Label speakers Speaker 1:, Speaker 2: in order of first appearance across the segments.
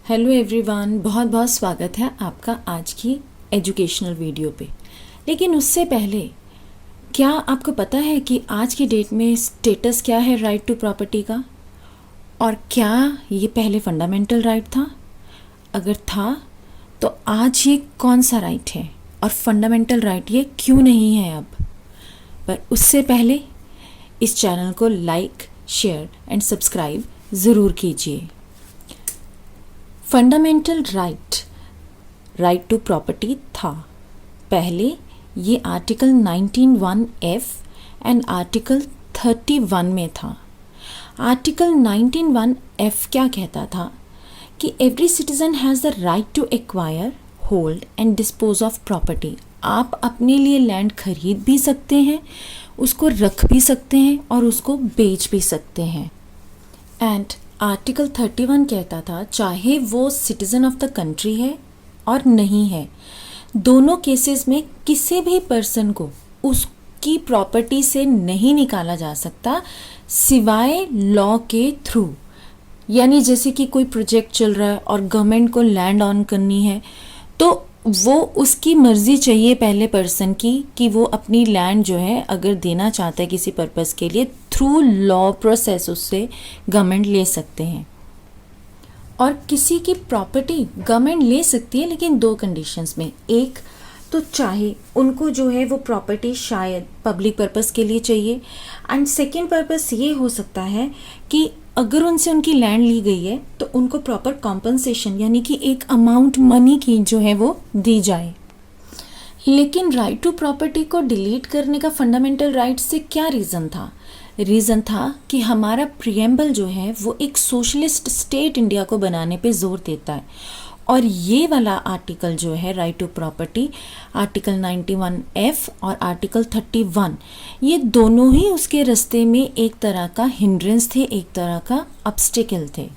Speaker 1: Hello everyone, बहुत बहुत स्वागत है आपका आज की एजुकेशनल वीडियो पे। लेकिन उससे पहले क्या आपको पता है कि आज की डेट में स्टेटस क्या है राइट टू प्रॉपर्टी का, और क्या ये पहले फंडामेंटल राइट था? अगर था तो आज ये कौन सा राइट है और फंडामेंटल राइट ये क्यों नहीं है अब? पर उससे पहले इस चैनल को लाइक, शेयर एंड सब्सक्राइब ज़रूर कीजिए। फंडामेंटल राइट टू प्रॉपर्टी था पहले, ये आर्टिकल 19(1)(f एंड आर्टिकल 31 में था। आर्टिकल 19(1)(f क्या कहता था कि every citizen has the right to acquire, hold and dispose of property. आप अपने लिए लैंड खरीद भी सकते हैं, उसको रख भी सकते हैं और उसको बेच भी सकते हैं। एंड आर्टिकल 31 कहता था चाहे वो सिटीज़न ऑफ द कंट्री है और नहीं है, दोनों केसेस में किसी भी पर्सन को उसकी प्रॉपर्टी से नहीं निकाला जा सकता सिवाय लॉ के थ्रू। यानी जैसे कि कोई प्रोजेक्ट चल रहा है और गवर्नमेंट को लैंड ऑन करनी है तो वो उसकी मर्ज़ी चाहिए पहले पर्सन की कि वो अपनी लैंड जो है अगर देना चाहता है किसी पर्पज़ के लिए, थ्रू लॉ प्रोसेस उससे गवर्नमेंट ले सकते हैं। और किसी की प्रॉपर्टी गवर्नमेंट ले सकती है लेकिन दो कंडीशंस में। एक तो चाहे उनको जो है वो प्रॉपर्टी शायद पब्लिक पर्पस के लिए चाहिए, एंड सेकेंड पर्पस ये हो सकता है कि अगर उनसे उनकी लैंड ली गई है तो उनको प्रॉपर कॉम्पनसेशन यानी कि एक अमाउंट मनी की जो है वो दी जाए। लेकिन राइट टू प्रॉपर्टी को डिलीट करने का फंडामेंटल राइट से क्या रीज़न था? रीज़न था कि हमारा प्रियम्बल जो है वो एक सोशलिस्ट स्टेट इंडिया को बनाने पे जोर देता है, और ये वाला आर्टिकल जो है right to property, article 91(f) और आर्टिकल 31, ये दोनों ही उसके रास्ते में एक तरह का हिंड्रेंस थे, एक तरह का ऑब्स्टिकल थे।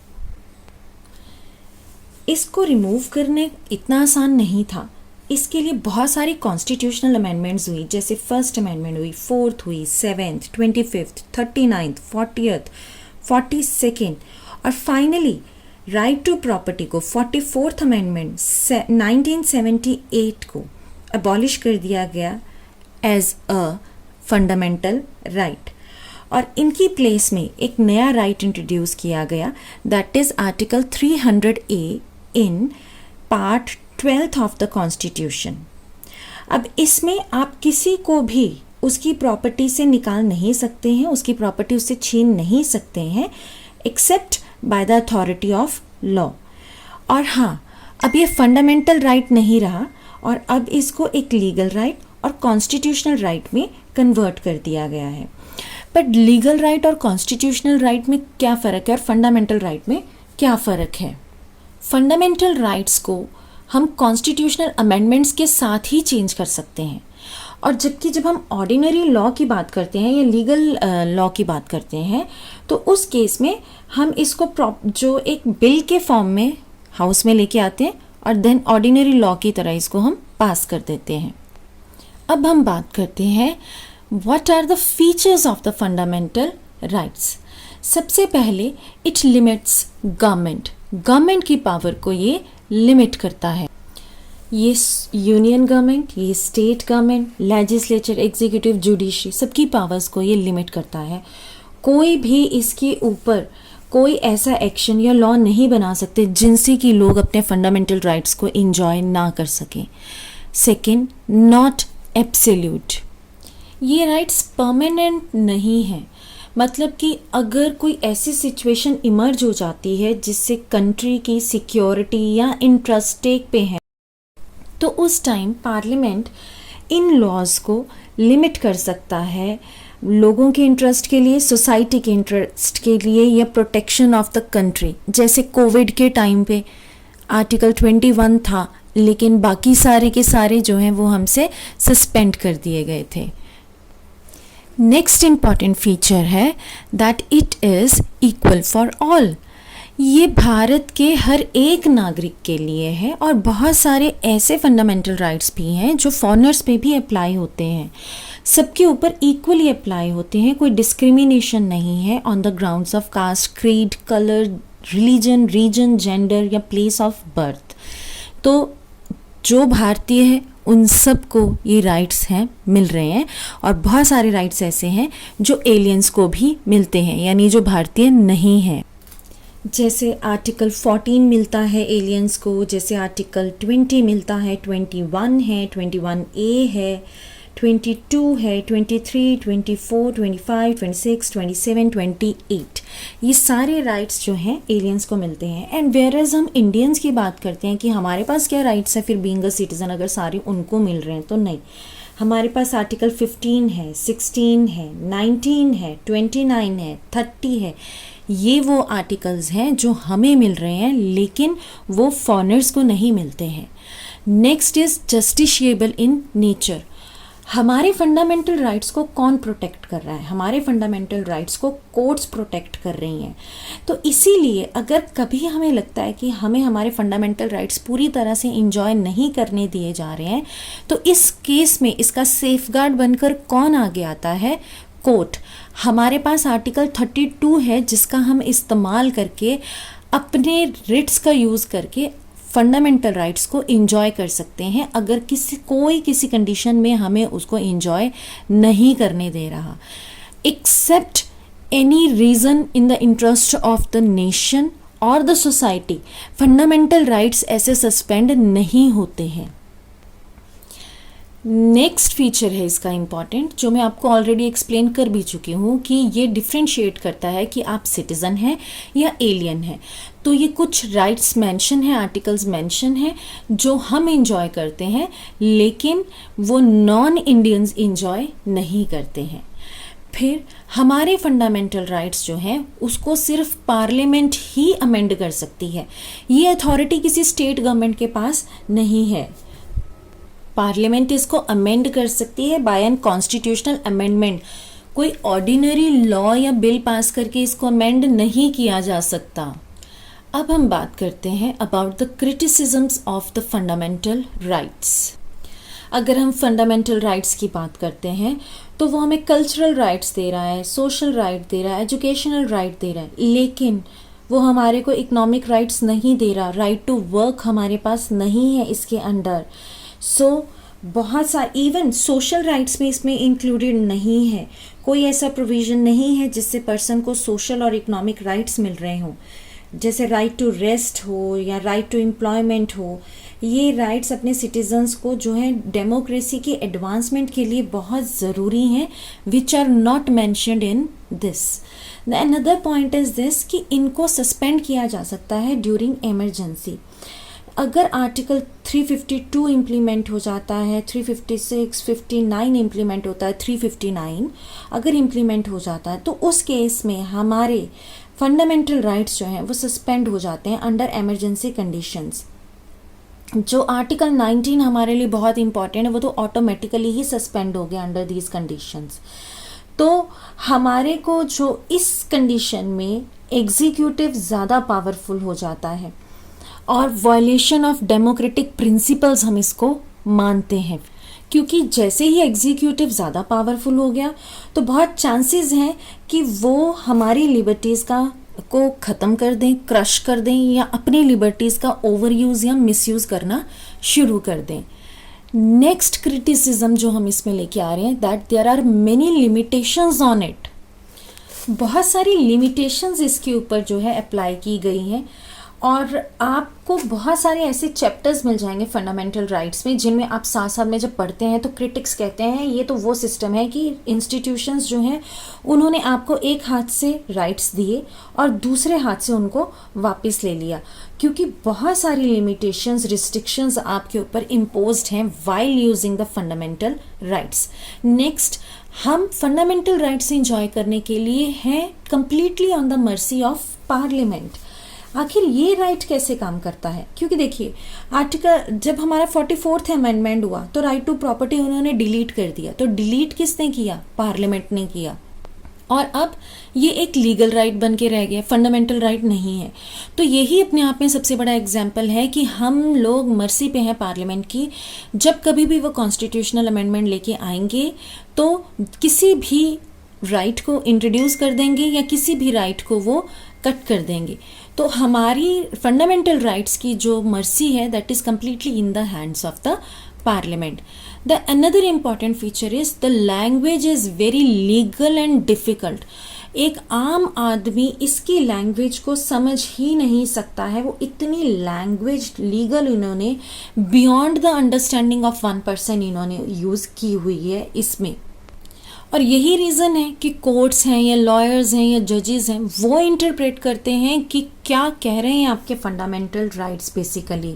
Speaker 1: इसको रिमूव करने इतना आसान नहीं था। इसके लिए बहुत सारी कॉन्स्टिट्यूशनल अमेंडमेंट्स हुई, जैसे फर्स्ट अमेंडमेंट हुई, फोर्थ हुई, 7th, 25th, 39th, 40th, 42nd और फाइनली राइट टू प्रॉपर्टी को 44th अमेंडमेंट 1978 को अबॉलिश कर दिया गया एज अ फंडामेंटल राइट, और इनकी प्लेस में एक नया राइट इंट्रोड्यूस किया गया, that is article 300A in part 12th of the constitution. अब इसमें आप किसी को भी उसकी प्रॉपर्टी से निकाल नहीं सकते हैं, उसकी प्रॉपर्टी उससे छीन नहीं सकते हैं except by the authority of law. और हाँ, अब ये फंडामेंटल राइट नहीं रहा और अब इसको एक लीगल राइट और कॉन्स्टिट्यूशनल राइट में कन्वर्ट कर दिया गया है। बट लीगल राइट और कॉन्स्टिट्यूशनल राइट में क्या फ़र्क है और फंडामेंटल राइट में क्या फ़र्क है? फंडामेंटल राइट्स को हम कॉन्स्टिट्यूशनल अमेंडमेंट्स के साथ ही चेंज कर सकते हैं, और जबकि जब हम ऑर्डिनरी लॉ की बात करते हैं या लीगल लॉ की बात करते हैं तो उस केस में हम इसको जो एक बिल के फॉर्म में हाउस में लेके आते हैं और देन ऑर्डिनरी लॉ की तरह इसको हम पास कर देते हैं। अब हम बात करते हैं what are the features of the fundamental rights. सबसे पहले इट लिमिट्स गवर्नमेंट की पावर को ये लिमिट करता है। ये यूनियन गवर्नमेंट, ये state government, legislature, executive, judiciary, सबकी पावर्स को ये लिमिट करता है। कोई भी इसके ऊपर कोई ऐसा एक्शन या लॉ नहीं बना सकते जिनसे कि लोग अपने फंडामेंटल राइट्स को इंजॉय ना कर सकें। Second, not absolute. ये राइट्स परमानेंट नहीं है, मतलब कि अगर कोई ऐसी सिचुएशन इमर्ज हो जाती है जिससे कंट्री की सिक्योरिटी या इंटरेस्ट स्टेक पे है तो उस टाइम पार्लियामेंट इन लॉज को लिमिट कर सकता है लोगों के इंटरेस्ट के लिए, सोसाइटी के इंटरेस्ट के लिए या प्रोटेक्शन ऑफ द कंट्री। जैसे कोविड के टाइम पे आर्टिकल 21 था लेकिन बाकी सारे के सारे जो हैं वो हमसे सस्पेंड कर दिए गए थे। नेक्स्ट इम्पॉर्टेंट फीचर है that it is equal for all. ये भारत के हर एक नागरिक के लिए है, और बहुत सारे ऐसे फंडामेंटल राइट्स भी हैं जो फॉरेनर्स पे भी अप्लाई होते हैं, सबके ऊपर इक्वली अप्लाई होते हैं, कोई डिस्क्रिमिनेशन नहीं है on the grounds of caste, creed, colour, religion, region, gender या प्लेस ऑफ बर्थ। तो जो भारतीय है उन सबको ये राइट्स हैं, मिल रहे हैं। और बहुत सारे राइट्स ऐसे हैं जो एलियंस को भी मिलते हैं, यानी जो भारतीय नहीं है। जैसे आर्टिकल 14 मिलता है एलियंस को, जैसे आर्टिकल 20 मिलता है, 21 है, 21A है, 22 है, 23, 24, 25, 26, 27, 28, ये सारे राइट्स जो हैं एलियंस को मिलते हैं। एंड वेयर एज हम इंडियंस की बात करते हैं कि हमारे पास क्या राइट्स है फिर बीइंग अ सिटीज़न, अगर सारे उनको मिल रहे हैं तो नहीं। हमारे पास आर्टिकल 15 है, 16 है, 19 है, 29 है, 30 है। ये वो आर्टिकल्स हैं जो हमें मिल रहे हैं, लेकिन वो फॉरेनर्स को नहीं मिलते हैं। Next is justiciable in nature. हमारे फंडामेंटल राइट्स को कौन प्रोटेक्ट कर रहा है? हमारे फंडामेंटल राइट्स को कोर्ट्स प्रोटेक्ट कर रही हैं। तो इसीलिए अगर कभी हमें लगता है कि हमें हमारे फंडामेंटल राइट्स पूरी तरह से इंजॉय नहीं करने दिए जा रहे हैं, तो इस केस में इसका सेफगार्ड बनकर कौन आगे आता है? कोर्ट। हमारे पास आर्टिकल 32 है जिसका हम इस्तेमाल करके अपने रिट्स का यूज़ करके फंडामेंटल राइट्स को एंजॉय कर सकते हैं, अगर किसी कंडीशन में हमें उसको एंजॉय नहीं करने दे रहा। Except any reason in the interest of the nation और द सोसाइटी, फंडामेंटल राइट्स ऐसे सस्पेंड नहीं होते हैं। नेक्स्ट फीचर है इसका इम्पॉर्टेंट, जो मैं आपको ऑलरेडी एक्सप्लेन कर भी चुकी हूँ कि ये डिफ्रेंशिएट करता है कि आप सिटीज़न हैं या एलियन हैं। तो ये कुछ राइट्स मेंशन है, आर्टिकल्स मेंशन है जो हम इंजॉय करते हैं, लेकिन वो नॉन इंडियंस इंजॉय नहीं करते हैं। फिर हमारे फंडामेंटल राइट्स जो हैं उसको सिर्फ पार्लियामेंट ही अमेंड कर सकती है, ये अथॉरिटी किसी स्टेट गवर्नमेंट के पास नहीं है। पार्लियामेंट इसको अमेंड कर सकती है बाय एन कॉन्स्टिट्यूशनल अमेंडमेंट। कोई ऑर्डिनरी लॉ या बिल पास करके इसको अमेंड नहीं किया जा सकता। अब हम बात करते हैं about the criticisms of the fundamental rights. अगर हम फंडामेंटल राइट्स की बात करते हैं तो वो हमें कल्चरल राइट्स दे रहा है, सोशल राइट दे रहा है, एजुकेशनल राइट दे रहा है, लेकिन वो हमारे को इकोनॉमिक राइट्स नहीं दे रहा। राइट टू वर्क हमारे पास नहीं है इसके अंडर। सो बहुत सारे इवन सोशल राइट्स में इसमें इंक्लूडेड नहीं है। कोई ऐसा प्रोविज़न नहीं है जिससे पर्सन को सोशल और इकोनॉमिक राइट्स मिल रहे हों, जैसे राइट टू रेस्ट हो या राइट टू एम्प्लॉयमेंट हो। ये राइट्स अपने सिटीजन्स को जो है डेमोक्रेसी की एडवांसमेंट के लिए बहुत ज़रूरी हैं, which are not mentioned in this. The another point is this कि इनको सस्पेंड किया जा सकता है ड्यूरिंग एमरजेंसी। अगर आर्टिकल 352 इम्प्लीमेंट हो जाता है, 356, 59 इम्प्लीमेंट होता है, 359 अगर इम्प्लीमेंट हो जाता है तो उस केस में हमारे फंडामेंटल राइट्स जो हैं वो सस्पेंड हो जाते हैं अंडर एमरजेंसी कंडीशंस। जो आर्टिकल 19 हमारे लिए बहुत इंपॉर्टेंट है वो तो ऑटोमेटिकली ही सस्पेंड हो गया अंडर दीज कंडीशंस। तो हमारे को जो इस कंडीशन में एग्जीक्यूटिव ज़्यादा पावरफुल हो जाता है और वायलेशन ऑफ डेमोक्रेटिक प्रिंसिपल्स हम इसको मानते हैं, क्योंकि जैसे ही एग्जीक्यूटिव ज़्यादा पावरफुल हो गया तो बहुत चांसेस हैं कि वो हमारी लिबर्टीज़ को ख़त्म कर दें, क्रश कर दें या अपनी लिबर्टीज़ का ओवर यूज़ या मिसयूज़ करना शुरू कर दें। नेक्स्ट क्रिटिसिज्म जो हम इसमें लेके आ रहे हैं that there are many limitations on it. बहुत सारी लिमिटेशंस इसके ऊपर जो है अप्लाई की गई हैं और आपको बहुत सारे ऐसे चैप्टर्स मिल जाएंगे फंडामेंटल राइट्स में जिनमें आप साथ साथ में जब पढ़ते हैं तो क्रिटिक्स कहते हैं ये तो वो सिस्टम है कि इंस्टीट्यूशंस जो हैं उन्होंने आपको एक हाथ से राइट्स दिए और दूसरे हाथ से उनको वापस ले लिया, क्योंकि बहुत सारी लिमिटेशंस, रिस्ट्रिक्शंस आपके ऊपर इम्पोज्ड हैं while using the fundamental rights. Next, हम फंडामेंटल राइट्स इंजॉय करने के लिए हैं completely on the mercy of parliament. आखिर ये राइट कैसे काम करता है? क्योंकि देखिए आर्टिकल जब हमारा 44th अमेंडमेंट हुआ तो राइट टू प्रॉपर्टी उन्होंने डिलीट कर दिया। तो डिलीट किसने किया? पार्लियामेंट ने किया। और अब ये एक लीगल राइट बन के रह गया, फंडामेंटल राइट नहीं है। तो यही अपने आप में सबसे बड़ा एग्जाम्पल है कि हम लोग मर्सी पे हैं पार्लियामेंट की। जब कभी भी वो कॉन्स्टिट्यूशनल अमेंडमेंट लेके आएंगे तो किसी भी राइट को इंट्रोड्यूस कर देंगे या किसी भी राइट को वो कट कर देंगे। तो हमारी फंडामेंटल राइट्स की जो मर्सी है that is completely in the hands of the parliament. The another important feature is the language is very legal and difficult. एक आम आदमी इसकी लैंग्वेज को समझ ही नहीं सकता है. वो इतनी लैंग्वेज लीगल इन्होंने beyond the understanding of one person इन्होंने यूज़ की हुई है इसमें. और यही रीज़न है कि कोर्ट्स हैं या लॉयर्स हैं या जजेस हैं वो इंटरप्रेट करते हैं कि क्या कह रहे हैं आपके फंडामेंटल राइट्स बेसिकली.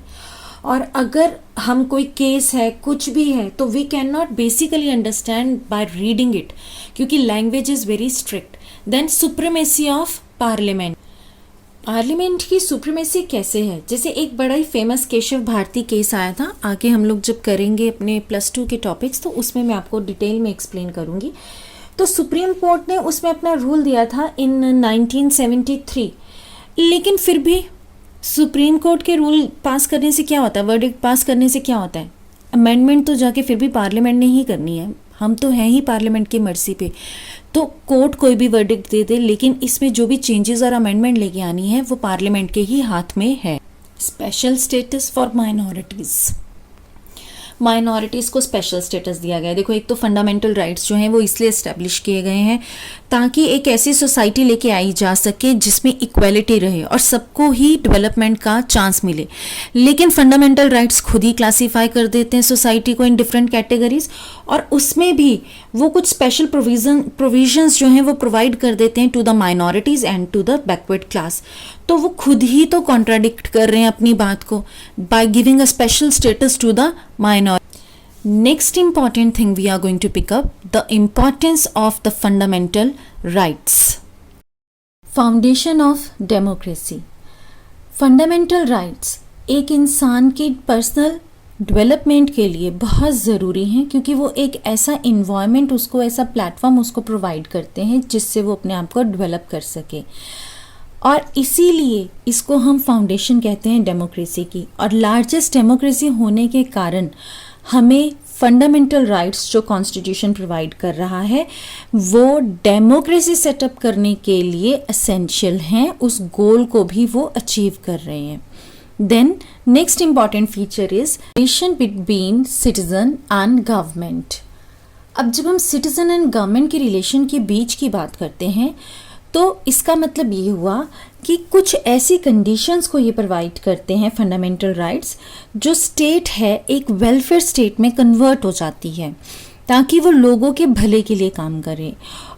Speaker 1: और अगर हम कोई केस है कुछ भी है तो we can not basically understand by reading it क्योंकि language is very strict. Then supremacy of parliament. Parliament की सुप्रीमेसी कैसे है? जैसे एक बड़ा ही फेमस केशव भारती केस आया था. आगे हम लोग जब करेंगे अपने +2 के टॉपिक्स तो उसमें मैं आपको डिटेल में एक्सप्लेन करूँगी. तो सुप्रीम कोर्ट ने उसमें अपना रूल दिया था इन 1973. लेकिन फिर भी सुप्रीम कोर्ट के रूल पास करने से क्या होता है, वर्डिक्ट पास करने से क्या होता है, अमेंडमेंट तो जाके फिर भी पार्लियामेंट ने ही करनी है. हम तो हैं ही पार्लियामेंट की मर्जी पे. तो कोर्ट कोई भी वर्डिक्ट दे दे लेकिन इसमें जो भी चेंजेस और अमेंडमेंट लेके आनी है वो पार्लियामेंट के ही हाथ में है. स्पेशल स्टेटस फॉर माइनॉरिटीज़ को स्पेशल स्टेटस दिया गया है. देखो एक तो फंडामेंटल राइट्स जो हैं वो इसलिए इस्टेब्लिश किए गए हैं ताकि एक ऐसी सोसाइटी लेके आई जा सके जिसमें इक्वालिटी रहे और सबको ही डेवलपमेंट का चांस मिले. लेकिन फंडामेंटल राइट्स खुद ही क्लासीफाई कर देते हैं सोसाइटी को इन डिफरेंट कैटेगरीज और उसमें भी वो कुछ स्पेशल प्रोविजंस जो हैं वो प्रोवाइड कर देते हैं to the minorities and to the backward class. तो वो खुद ही तो कॉन्ट्राडिक्ट कर रहे हैं अपनी बात को by giving a special status to the minority. Next important thing we are going to pick up the importance of the fundamental rights. Foundation of democracy. Fundamental rights एक इंसान की पर्सनल डेवलपमेंट के लिए बहुत ज़रूरी हैं क्योंकि वो एक ऐसा इन्वायरमेंट उसको ऐसा प्लेटफॉर्म उसको प्रोवाइड करते हैं जिससे वो अपने आप को डेवलप कर सके. और इसीलिए इसको हम फाउंडेशन कहते हैं डेमोक्रेसी की. और लार्जेस्ट डेमोक्रेसी होने के कारण हमें फंडामेंटल राइट्स जो कॉन्स्टिट्यूशन प्रोवाइड कर रहा है वो डेमोक्रेसी सेटअप करने के लिए एसेंशियल हैं. उस गोल को भी वो अचीव कर रहे हैं. Then next important feature is relation between citizen and government. अब जब हम सिटीजन एंड गवर्नमेंट के रिलेशन के बीच की बात करते हैं तो इसका मतलब ये हुआ कि कुछ ऐसी कंडीशंस को ये प्रोवाइड करते हैं फंडामेंटल राइट्स जो स्टेट है एक वेलफेयर स्टेट में कन्वर्ट हो जाती है ताकि वो लोगों के भले के लिए काम करे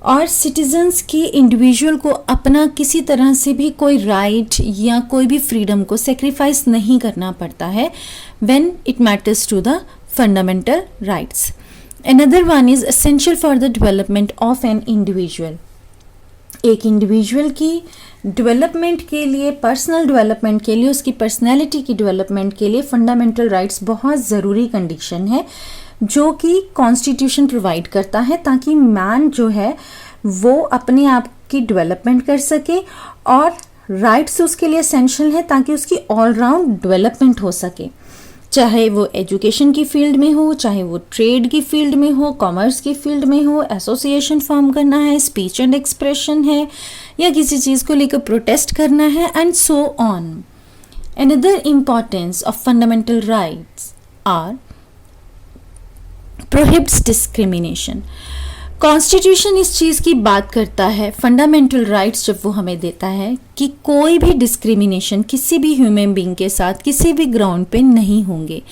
Speaker 1: और सिटीजन्स की इंडिविजुअल को अपना किसी तरह से भी कोई राइट या कोई भी फ्रीडम को सेक्रीफाइस नहीं करना पड़ता है when it matters to the fundamental rights. Another one is essential for the development of an individual. एक इंडिविजुअल की डेवलपमेंट के लिए, पर्सनल डेवलपमेंट के लिए, उसकी पर्सनैलिटी की डेवलपमेंट के लिए फंडामेंटल राइट्स बहुत ज़रूरी कंडीशन है जो कि कॉन्स्टिट्यूशन प्रोवाइड करता है ताकि मैन जो है वो अपने आप की डेवलपमेंट कर सके और राइट्स उसके लिए एसेंशियल है ताकि उसकी ऑल राउंड डेवलपमेंट हो सके. चाहे वो एजुकेशन की फील्ड में हो, चाहे वो ट्रेड की फील्ड में हो, कॉमर्स की फील्ड में हो, एसोसिएशन फॉर्म करना है, स्पीच एंड एक्सप्रेशन है या किसी चीज़ को लेकर प्रोटेस्ट करना है and so on. Another importance of fundamental rights are prohibits discrimination. Constitution इस चीज़ की बात करता है, फंडामेंटल राइट्स जब वो हमें देता है कि कोई भी डिस्क्रिमिनेशन किसी भी ह्यूमन बीइंग के साथ किसी भी ग्राउंड पे नहीं होंगे.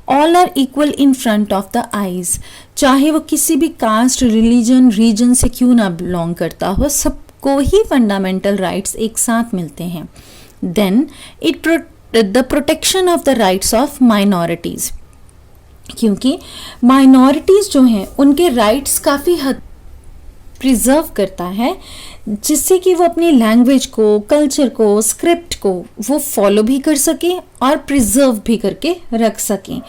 Speaker 1: All are equal in front of the eyes. चाहे वो किसी भी कास्ट, रिलीजन, रीजन से क्यों ना बिलोंग करता हो, सबको ही फंडामेंटल राइट्स एक साथ मिलते हैं. Then the protection of the rights of minorities. क्योंकि माइनॉरिटीज़ जो हैं उनके राइट्स काफ़ी हद प्रिजर्व करता है जिससे कि वो अपनी लैंग्वेज को, कल्चर को, स्क्रिप्ट को वो फॉलो भी कर सकें और प्रिजर्व भी करके रख सकें.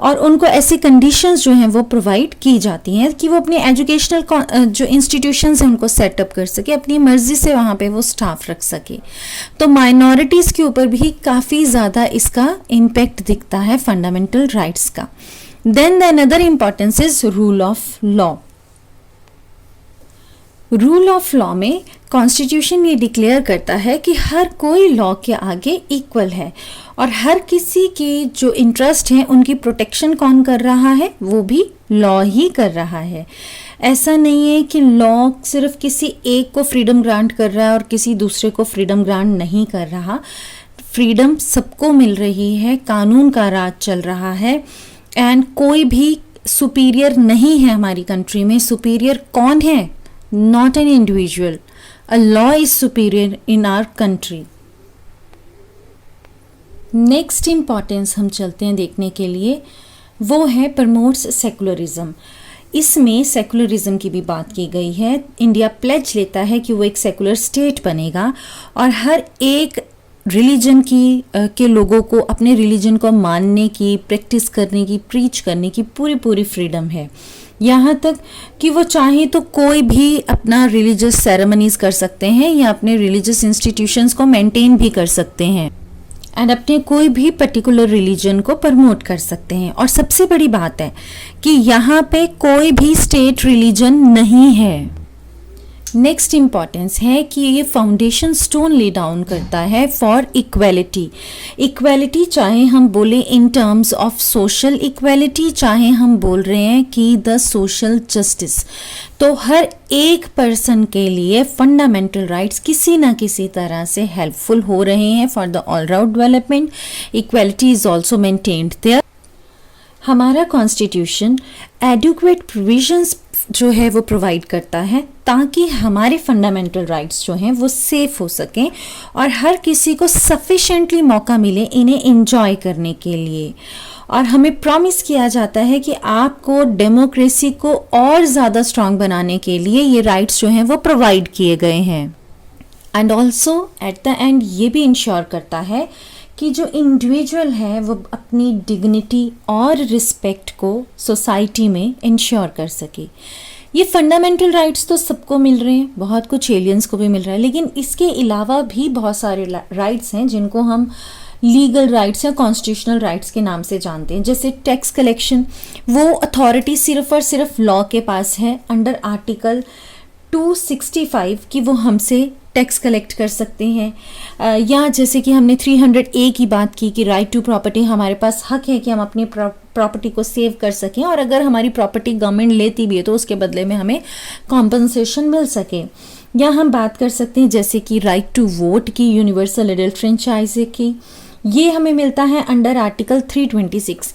Speaker 1: और उनको ऐसी कंडीशंस जो हैं वो प्रोवाइड की जाती हैं कि वो अपनी एजुकेशनल जो इंस्टीट्यूशंस हैं उनको सेटअप कर सके, अपनी मर्जी से वहाँ पे वो स्टाफ रख सके. तो माइनॉरिटीज़ के ऊपर भी काफ़ी ज़्यादा इसका इम्पेक्ट दिखता है फंडामेंटल राइट्स का. Then the another importance is rule of law. Rule of law में कॉन्स्टिट्यूशन ये डिक्लेयर करता है कि हर कोई लॉ के आगे इक्वल है और हर किसी के जो इंटरेस्ट हैं उनकी प्रोटेक्शन कौन कर रहा है, वो भी लॉ ही कर रहा है। ऐसा नहीं है कि लॉ सिर्फ किसी एक को फ्रीडम ग्रांट कर रहा है और किसी दूसरे को फ्रीडम ग्रांट नहीं कर रहा। फ्रीडम सबको मिल रही है, कानून का राज चल रहा है एंड कोई भी सुपीरियर नहीं है हमारी कंट्री में। सुपीरियर कौन है? Not an individual, a law is superior in our country. Next importance हम चलते हैं देखने के लिए, वो है प्रमोट्स सेकुलरिज्म। इसमें सेकुलरिज्म की भी बात की गई है। इंडिया प्लेज लेता है कि वो एक सेकुलर स्टेट बनेगा और हर एक रिलीजन के लोगों को अपने रिलीजन को मानने की, प्रैक्टिस करने की, प्रीच करने की पूरी फ्रीडम है। यहाँ तक कि वो चाहे तो कोई भी अपना रिलीजियस सेरेमनीज कर सकते हैं या अपने रिलीजियस इंस्टीट्यूशंस को मेंटेन भी कर सकते हैं एंड अपने कोई भी पर्टिकुलर रिलीजन को प्रमोट कर सकते हैं। और सबसे बड़ी बात है कि यहाँ पे कोई भी स्टेट रिलीजन नहीं है। नेक्स्ट इम्पॉर्टेंस है कि ये फाउंडेशन स्टोन ले डाउन करता है फॉर इक्वेलिटी। इक्वेलिटी चाहे हम बोले in terms of social equality, चाहे हम बोल रहे हैं कि द सोशल जस्टिस, तो हर एक पर्सन के लिए फंडामेंटल राइट्स किसी ना किसी तरह से हेल्पफुल हो रहे हैं for the all round development. Equality is also maintained there. हमारा कॉन्स्टिट्यूशन एडुक्वेट प्रोविजंस जो है वो प्रोवाइड करता है ताकि हमारे फंडामेंटल राइट्स जो हैं वो सेफ हो सकें और हर किसी को सफिशेंटली मौका मिले इन्हें एंजॉय करने के लिए। और हमें प्रॉमिस किया जाता है कि आपको डेमोक्रेसी को और ज़्यादा स्ट्रांग बनाने के लिए ये राइट्स जो हैं वो प्रोवाइड किए गए हैं। And also at the end ये भी इंश्योर करता है कि जो इंडिविजुअल है वो अपनी डिग्निटी और रिस्पेक्ट को सोसाइटी में इंश्योर कर सके। ये फंडामेंटल राइट्स तो सबको मिल रहे हैं, बहुत कुछ एलियंस को भी मिल रहा है, लेकिन इसके अलावा भी बहुत सारे राइट्स हैं जिनको हम लीगल राइट्स या कॉन्स्टिट्यूशनल राइट्स के नाम से जानते हैं। जैसे टैक्स कलेक्शन, वो अथॉरिटी सिर्फ और सिर्फ लॉ के पास है अंडर आर्टिकल 265 कि वो हमसे टैक्स कलेक्ट कर सकते हैं। या जैसे कि हमने 300A की बात की कि राइट टू प्रॉपर्टी, हमारे पास हक है कि हम अपनी प्रॉपर्टी को सेव कर सकें और अगर हमारी प्रॉपर्टी गवर्नमेंट लेती भी है तो उसके बदले में हमें कॉम्पनसेशन मिल सके। या हम बात कर सकते हैं जैसे कि राइट टू वोट की, यूनिवर्सल एडल्ट फ्रेंचाइज की, ये हमें मिलता है अंडर आर्टिकल 326।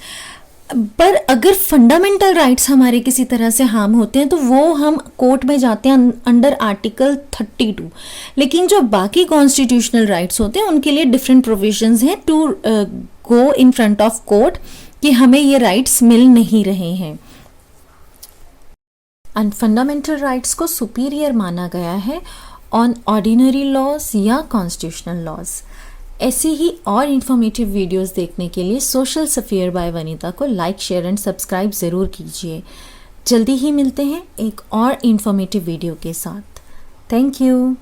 Speaker 1: पर अगर फंडामेंटल राइट्स हमारे किसी तरह से हार्म होते हैं तो वो हम कोर्ट में जाते हैं अंडर आर्टिकल 32। लेकिन जो बाकी कॉन्स्टिट्यूशनल राइट्स होते हैं उनके लिए डिफरेंट प्रोविजंस हैं to go in front of court कि हमें ये राइट्स मिल नहीं रहे हैं। एंड फंडामेंटल राइट्स को सुपीरियर माना गया है ऑन ऑर्डिनरी लॉज या कॉन्स्टिट्यूशनल लॉज। ऐसी ही और इन्फॉर्मेटिव वीडियोस देखने के लिए सोशल सफियर बाय वनीता को लाइक, शेयर एंड सब्सक्राइब ज़रूर कीजिए। जल्दी ही मिलते हैं एक और इन्फॉर्मेटिव वीडियो के साथ। Thank you.